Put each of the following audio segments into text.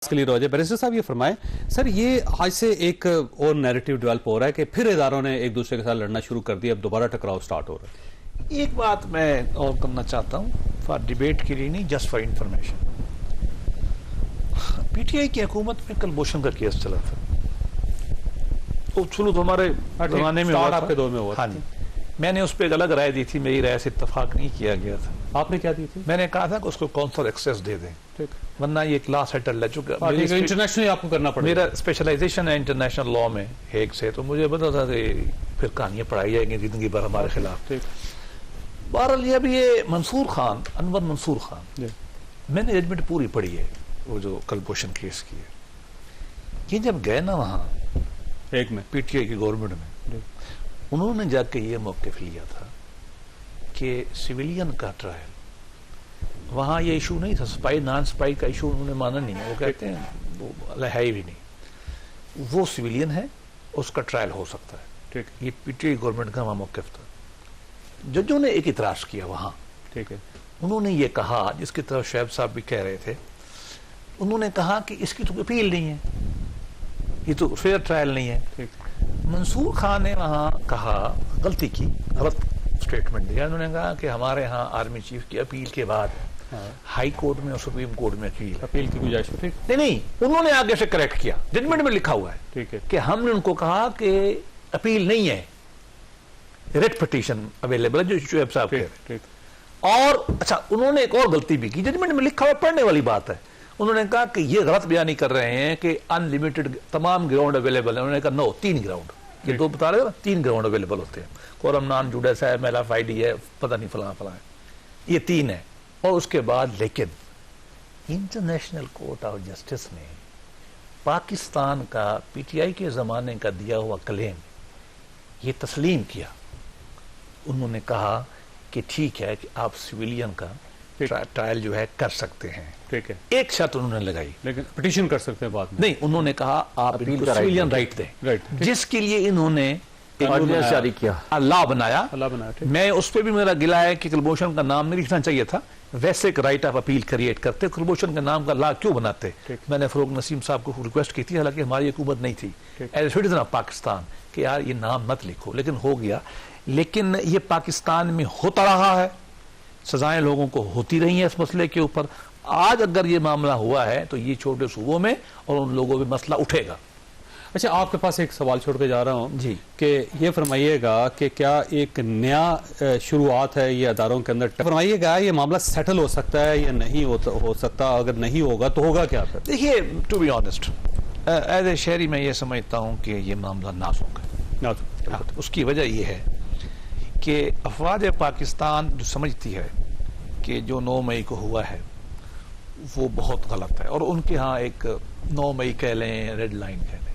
के लिए रोजे बैरिस्टर साहब ये फरमाएं सर, ये आज से एक और नैरेटिव डेवलप हो रहा है कि फिर इदारों ने एक दूसरे के साथ लड़ना शुरू कर दिया, अब दोबारा टकराव स्टार्ट हो रहा है। एक बात मैं और करना चाहता हूं, फॉर डिबेट के लिए नहीं, जस्ट फॉर इंफॉर्मेशन। पीटीआई की हुकूमत में कुलभूषण का केस चला था, तो शुरू तो हमारे जमाने में हुआ, आपके दौर में हुआ। हाँ जी, मैंने उस पर एक अलग राय दी थी, मेरी राय से इत्तेफाक नहीं किया गया था। आपने क्या दी थी? मैंने कहा था कि उसको कौंसल एक्सेस दे दें, ठीक, वरना ये क्लास सेटल है। चुका इंटरनेशनल आपको करना पड़ेगा, मेरा स्पेशलाइजेशन है इंटरनेशनल लॉ में हेग से, तो मुझे पता था कि फिर कहानियां पढ़ाई जाएंगी जिंदगी भर हमारे खिलाफ। बहरहाल ये अभी ये मंसूर खान, अनवर मंसूर खान, मैंने जजमेंट पूरी पढ़ी है, वो जो कुलभूषण केस की है। ये जब गए ना वहां एक में पीटीआई की गवर्नमेंट में, उन्होंने जाके ये मौक़िफ़ लिया था कि सिविलियन का ट्रायल, वहां ये इशू नहीं था, स्पाई नॉन स्पाई का इशू उन्होंने माना नहीं है। वो कहते हैं वो है ही भी नहीं, वो सिविलियन है, उसका ट्रायल हो सकता है। ठीक, ये पीटीआई गवर्नमेंट का वहां मौक़िफ़ था। जजों ने एक इतराज किया वहां, ठीक है, उन्होंने ये कहा, जिसकी तरफ शैब साहब भी कह रहे थे, उन्होंने कहा कि इसकी तो अपील नहीं है, ये तो फेयर ट्रायल नहीं है। ठीक, मंसूर खान ने वहां कहा, गलती की, गलत स्टेटमेंट दिया। उन्होंने कहा कि हमारे यहाँ आर्मी चीफ की अपील के बाद हाई कोर्ट में और सुप्रीम कोर्ट में अपील की गुंजाइश। ठीक, नहीं, उन्होंने आगे से करेक्ट किया, जजमेंट में लिखा हुआ है, ठीक है, कि हमने उनको कहा कि अपील नहीं है, रेट पिटीशन अवेलेबल है, जो शोएब साहब कह रहे हैं। और अच्छा, उन्होंने एक और गलती भी की, जजमेंट में लिखा हुआ, पढ़ने वाली बात है। उन्होंने कहा कि ये गलत बयानी कर रहे हैं कि अनलिमिटेड तमाम ग्राउंड अवेलेबल है। उन्होंने कहा नो, 3 ग्राउंड, ये दो बता रहे हो ना, 3 ग्राउंड अवेलेबल होते हैं, कोरम नान जुडस है, मेलाफ आईडी है, पता नहीं फलां फलां है, ये 3 है। और उसके बाद लेकिन इंटरनेशनल कोर्ट ऑफ जस्टिस ने पाकिस्तान का पीटीआई के जमाने का दिया हुआ क्लेम ये तस्लीम किया। उन्होंने कहा कि ठीक है कि आप सिविलियन का ट्रायल जो है कर सकते हैं, ठीक है। एक शर्त उन्होंने लगाई, लेकिन पिटीशन कर सकते हैं बाद में नहीं। उन्होंने कहा आप इनको सिविलियन राइट दें, जिसके लिए इन्होंने जारी किया, लॉ बनाया। मैं उस पर भी मेरा गिला है कि कुलभूषण का नाम नहीं लिखना चाहिए था, वैसे एक राइट ऑफ अपील क्रिएट करते, कुलभूषण के नाम का लॉ क्यों बनाते। मैंने फरूक नसीम साहब को रिक्वेस्ट की थी, हालांकि हमारी हुकूमत नहीं थी, एज सिटीजन ऑफ पाकिस्तान, कि यार ये नाम मत लिखो, लेकिन हो गया। लेकिन ये पाकिस्तान में होता रहा है, सजाएं लोगों को होती रही हैं इस मसले के ऊपर। आज अगर ये मामला हुआ है तो ये छोटे सूबों में और उन लोगों में मसला उठेगा। अच्छा, आपके पास एक सवाल छोड़ के जा रहा हूं जी, कि ये फरमाइएगा कि क्या एक नया शुरुआत है ये अदारों के अंदर, फरमाइएगा ये मामला सेटल हो सकता है या नहीं हो सकता, अगर नहीं होगा तो होगा क्या फिर? देखिए, to be honest, as a शहरी मैं ये समझता हूं कि ये मामला नाजुक है। उसकी वजह यह है कि अफवाज पाकिस्तान जो समझती है कि जो 9 मई को हुआ है वो बहुत गलत है, और उनके यहाँ एक 9 मई कह लें, रेड लाइन कह लें।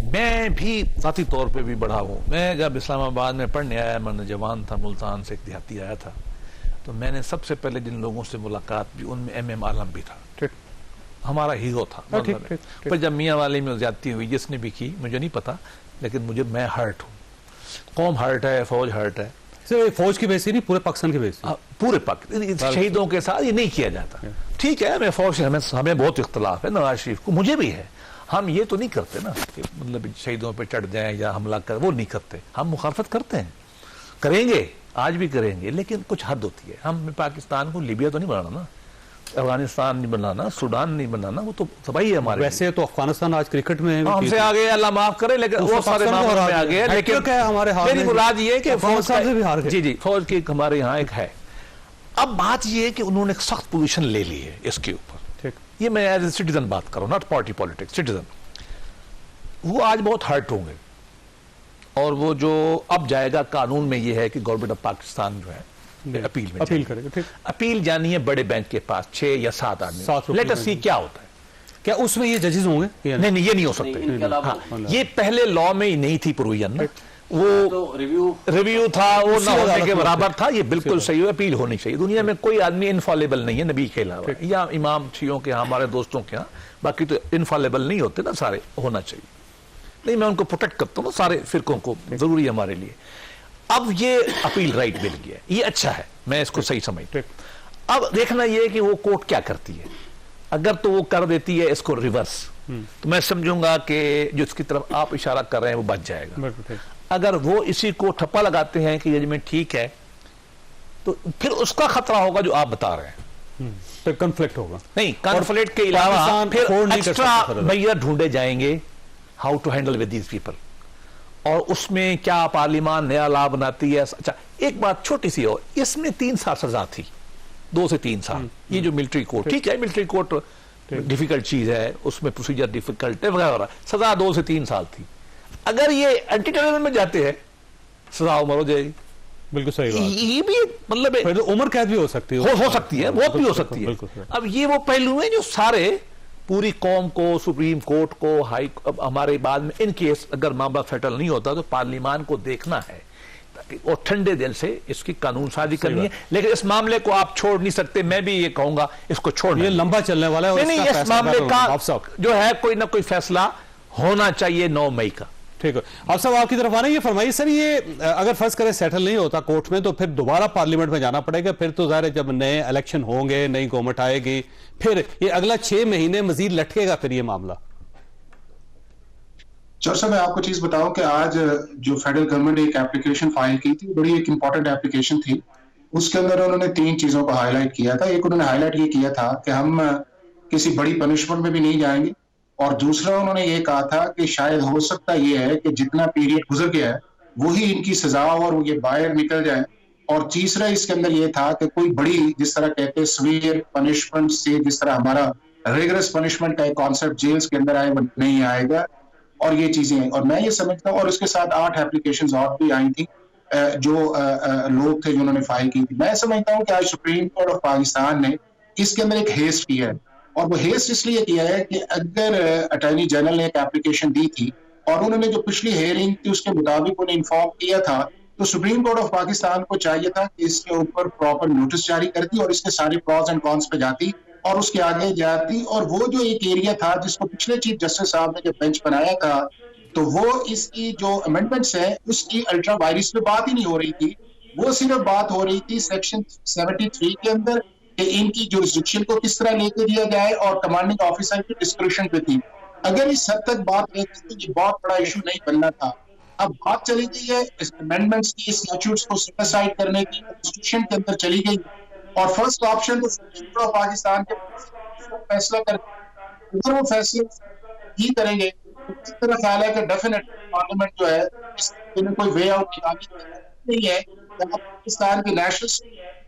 मैं भी ज़ाती तौर पे भी बढ़ा हूँ। मैं जब इस्लामाबाद में पढ़ने आया, मैं जवान था, मुल्तान से एक देहाती आया था, तो मैंने सबसे पहले जिन लोगों से मुलाकात भी, उनमें MM आलम भी था, हमारा हीरो था। पर जब मियाँ वाले में ज्यादती हुई, जिसने भी की मुझे नहीं पता, लेकिन मैं हर्ट हूँ, कौम हर्ट है, फौज हर्ट है। फौज की बेइज्जती नहीं, पूरे पाकिस्तान की बेइज्जती, पूरे पाकिस्तान शहीदों के साथ ये नहीं किया जाता। ठीक है, मैं फौज से हमें बहुत इख्तलाफ है नवाज शरीफ को, मुझे भी है। हम ये तो नहीं करते ना कि मतलब शहीदों पे चढ़ जाएं या हमला कर, वो नहीं करते। हम मुखालफत करते हैं, करेंगे, आज भी करेंगे, लेकिन कुछ हद होती है। हम पाकिस्तान को लीबिया तो नहीं बनाना ना, अफगानिस्तान नहीं बनाना, सूडान नहीं बनाना, वो तो तबाही है हमारे। वैसे तो अफगानिस्तान आज क्रिकेट में हमसे आगे, अल्लाह माफ करे, लेकिन वो सारे मामलों में आ गए। लेकिन हमारे मेरी मुराद ये कि फौज से भी हार गए। जी जी, फौज की हमारे यहाँ एक है। अब बात ये है कि उन्होंने एक सख्त पोजीशन ले ली है इसके ऊपर। ये मैं एज ए सिटीजन बात कर रहा हूँ, नॉट पार्टी पॉलिटिक्स, सिटीजन। वो आज बहुत हर्ट होंगे, और वो जो अब जाएगा कानून में ये है कि गवर्नमेंट ऑफ पाकिस्तान जो है अपील करेगा। ठीक, अपील जानी है बड़े बेंच के पास, 6 या 7 आदमी। लेट अस सी क्या होता है, क्या उसमें ये जजेस होंगे? नहीं, ये नहीं हो सकते। ये पहले लॉ में ही नहीं थी प्रोविजन ना, वो तो रिव्यू था, वो ना होने के बराबर था। ये बिल्कुल सही है, अपील होनी चाहिए। दुनिया में कोई आदमी इनफॉलेबल नहीं है, नबी के अलावा, या इमाम शियों के यहाँ, हमारे दोस्तों के यहाँ, बाकी तो इनफॉलेबल नहीं होते ना सारे, होना चाहिए। नहीं, मैं उनको प्रोटेक्ट करता हूँ, सारे फिरकों को, जरूरी है हमारे लिए। अब ये अपील राइट मिल गया, ये अच्छा है, मैं इसको सही समझता हूं। अब देखना यह है कि वो कोर्ट क्या करती है। अगर तो वो कर देती है इसको रिवर्स, तो मैं समझूंगा कि जिसकी तरफ आप इशारा कर रहे हैं वो बच जाएगा। बिल्कुल ठीक। अगर वो इसी को ठप्पा लगाते हैं कि जजमेंट ठीक है, तो फिर उसका खतरा होगा जो आप बता रहे हैं। फिर कॉन्फ्लिक्ट होगा। नहीं, कॉन्फ्लिक्ट के अलावा पाकिस्तान फिर afford नहीं कर एक्स्ट्रा सकता। मैयर ढूंढे जाएंगे how to handle with these people, और उसमें क्या पार्लियामान नया लॉ बनाती है। अच्छा, एक बात छोटी सी हो, इसमें 3 साल सजा थी, 2 से 3 साल। ये जो मिलिट्री कोर्ट, ठीक है मिलिट्री कोर्ट डिफिकल्ट चीज है, उसमें प्रोसीजर डिफिकल्ट है वगैरह, सजा 2 से 3 साल थी। अगर ये एंटी टेररिज्म में जाते हैं, सजा उम्र हो जाएगी। बिल्कुल सही बात। ये भी मतलब फिर तो उम्र कैद भी हो सकती है। हो सकती है, बहुत भी हो सकती है। बिल्कुल सही। अब ये वो पहलू है जो सारे पूरी कौम को, सुप्रीम कोर्ट को, अब हमारे बाद में इन केस अगर मामला सेटल नहीं होता तो पार्लियामान को देखना है और ठंडे दिल से इसकी कानून साजी करनी है। लेकिन इस मामले को आप छोड़ नहीं सकते, मैं भी ये कहूंगा इसको छोड़, ये लंबा चलने वाला है। और नहीं, इसका इस मामले का आप जो है कोई ना कोई फैसला होना चाहिए 9 मई का। ठीक है, आप सब आपकी तरफ आने, ये फरमाइए सर, ये अगर फर्ज करें सेटल नहीं होता कोर्ट में, तो फिर दोबारा पार्लियामेंट में जाना पड़ेगा। फिर तो जाहिर है जब नए इलेक्शन होंगे, नई गवर्नमेंट आएगी, फिर ये अगला 6 महीने मजीद लटकेगा फिर ये मामला। सर मैं आपको चीज बताऊं कि आज जो फेडरल गवर्नमेंट ने एक एप्लीकेशन फाइल की थी, बड़ी एक इंपॉर्टेंट एप्लीकेशन थी। उसके अंदर उन्होंने 3 चीजों को हाईलाइट किया था। एक उन्होंने हाईलाइट ये किया था कि हम किसी बड़ी पनिशमेंट में भी नहीं जाएंगे, और दूसरा उन्होंने ये कहा था कि शायद हो सकता ये है कि जितना पीरियड गुजर गया है वही इनकी सजा और ये बाहर निकल जाए। और तीसरा इसके अंदर ये था कि कोई बड़ी, जिस तरह कहते हैं सीवियर पनिशमेंट से, जिस तरह हमारा रिगरस पनिशमेंट का एक कॉन्सेप्ट जेल्स के अंदर आए, वो नहीं आएगा। और ये चीजें हैं, और मैं ये समझता हूँ, और उसके साथ 8 एप्लीकेशंस और भी आई थी जो लोग थे जिन्होंने फाइल की थी। मैं समझता हूँ कि आज सुप्रीम कोर्ट ऑफ पाकिस्तान ने इसके अंदर एक हेस्ट किया है, और वो हेस्ट इसलिए किया है कि अगर अटॉर्नी जनरल ने एक एप्लीकेशन दी थी और उन्होंने जो पिछली हेयरिंग थी उसके मुताबिक उन्हें इन्फॉर्म किया था, तो सुप्रीम कोर्ट ऑफ पाकिस्तान को चाहिए था कि इसके ऊपर प्रॉपर नोटिस जारी करती और इसके सारे प्रॉस एंड कॉन्स पे जाती और उसके आगे जाती। और वो जो एक एरिया था जिसको पिछले चीफ जस्टिस साहब ने जब बेंच बनाया था, तो वो इसकी जो अमेंडमेंट्स है उसकी अल्ट्रा वायरस पे बात ही नहीं हो रही थी। वो सिर्फ बात हो रही थी सेक्शन 73 के अंदर कि इनकी जुरिस्डिक्शन को किस तरह लेके दिया जाए, और कमांडिंग ऑफिसर की डिस्क्रिप्शन पे थी। अगर इस हद तक बात रहती तो ये बहुत बड़ा इशू नहीं बनना था। अब बात चली गई है इस अमेंडमेंट्स की, स्टैट्यूट्स को सेट असाइड करने की, कॉन्स्टिट्यूशन के अंदर चली गई, और फर्स्ट ऑप्शन तो सुप्रीम कोर्ट ऑफ पाकिस्तान के फैसला कर, अगर वो फैसले ही करेंगे तो इस तरह ख्याल है कि डेफिनेट पार्लियामेंट जो है इसमें कोई वे आउट नहीं है। पाकिस्तान के नेशनल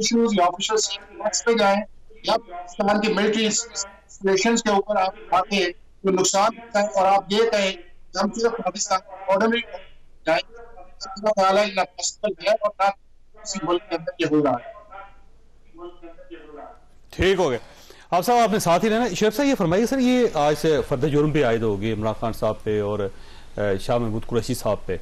इश्यूज या ऑफिशियल सीक्रेट्स पे जाएं, या पाकिस्तान के मिलिट्री इंस्टॉलेशंस के ऊपर आप आके जो नुकसान होता है और आप ये कहें कि हम सिर्फ पाकिस्तान ऑर्डनरी जाएंगे, ख्याल है ना पॉसिबल है और ना किसी मुल्क के अंदर ये हो रहा है। ठीक हो गया। आप साहब आपने साथ ही रहना। शेख साहब ये फरमाइए सर, ये आज से फर्द जुर्म पे आयद होगी इमरान खान साहब पे और शाह महमूद कुरैशी साहब पे,